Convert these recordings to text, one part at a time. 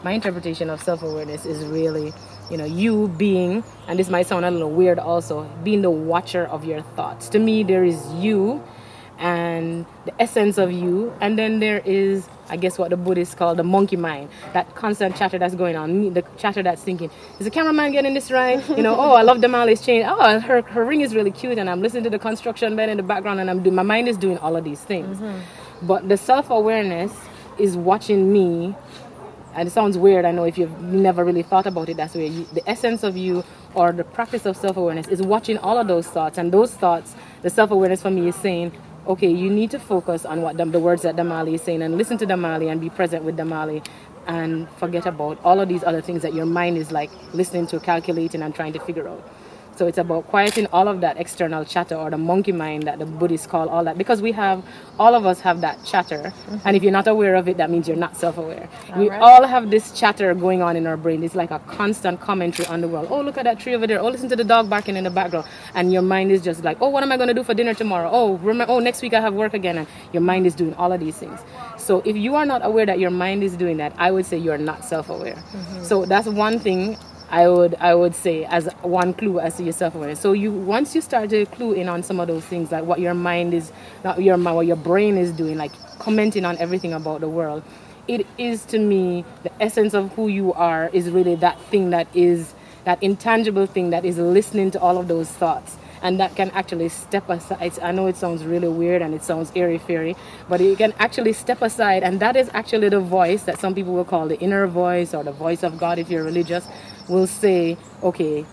my interpretation of self-awareness is really, you being, and this might sound a little weird also, being the watcher of your thoughts. To me, there is you and the essence of you, and then there is, I guess, what the Buddhists call the monkey mind, that constant chatter that's going on, the chatter that's thinking, is the cameraman getting this right? Oh, I love Damali's chain. Oh, her ring is really cute, and I'm listening to the construction band in the background, and my mind is doing all of these things. But the self-awareness is watching me. And it sounds weird, I know, if you've never really thought about it. That's where the essence of you, or the practice of self-awareness, is watching all of those thoughts. And those thoughts, the self-awareness for me is saying, okay, you need to focus on what the words that Damali is saying, and listen to Damali and be present with Damali, and forget about all of these other things that your mind is like listening to, calculating, and trying to figure out. So it's about quieting all of that external chatter, or the monkey mind that the Buddhists call all that, because all of us have that chatter. And if you're not aware of it, that means you're not self-aware. We all have this chatter going on in our brain. It's like a constant commentary on the world. Oh, look at that tree over there. Oh, listen to the dog barking in the background. And your mind is just like, oh, what am I going to do for dinner tomorrow? Oh, next week I have work again. And your mind is doing all of these things. So if you are not aware that your mind is doing that, I would say you're not self-aware. So that's one thing I would say as one clue as to your self-awareness. So once you start to clue in on some of those things, like what your mind is, not your mind, what your brain is doing, like commenting on everything about the world, it is, to me, the essence of who you are is really that thing that is, that intangible thing that is listening to all of those thoughts. And that can actually step aside. I know it sounds really weird and it sounds airy-fairy, but it can actually step aside. And that is actually the voice that some people will call the inner voice, or the voice of God if you're religious, will say, okay,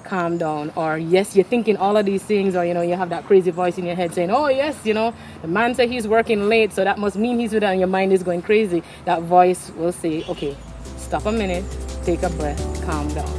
calm down. Or yes, you're thinking all of these things, or you have that crazy voice in your head saying, oh yes, the man said he's working late, so that must mean he's with her, and your mind is going crazy. That voice will say, okay, stop a minute, take a breath, calm down.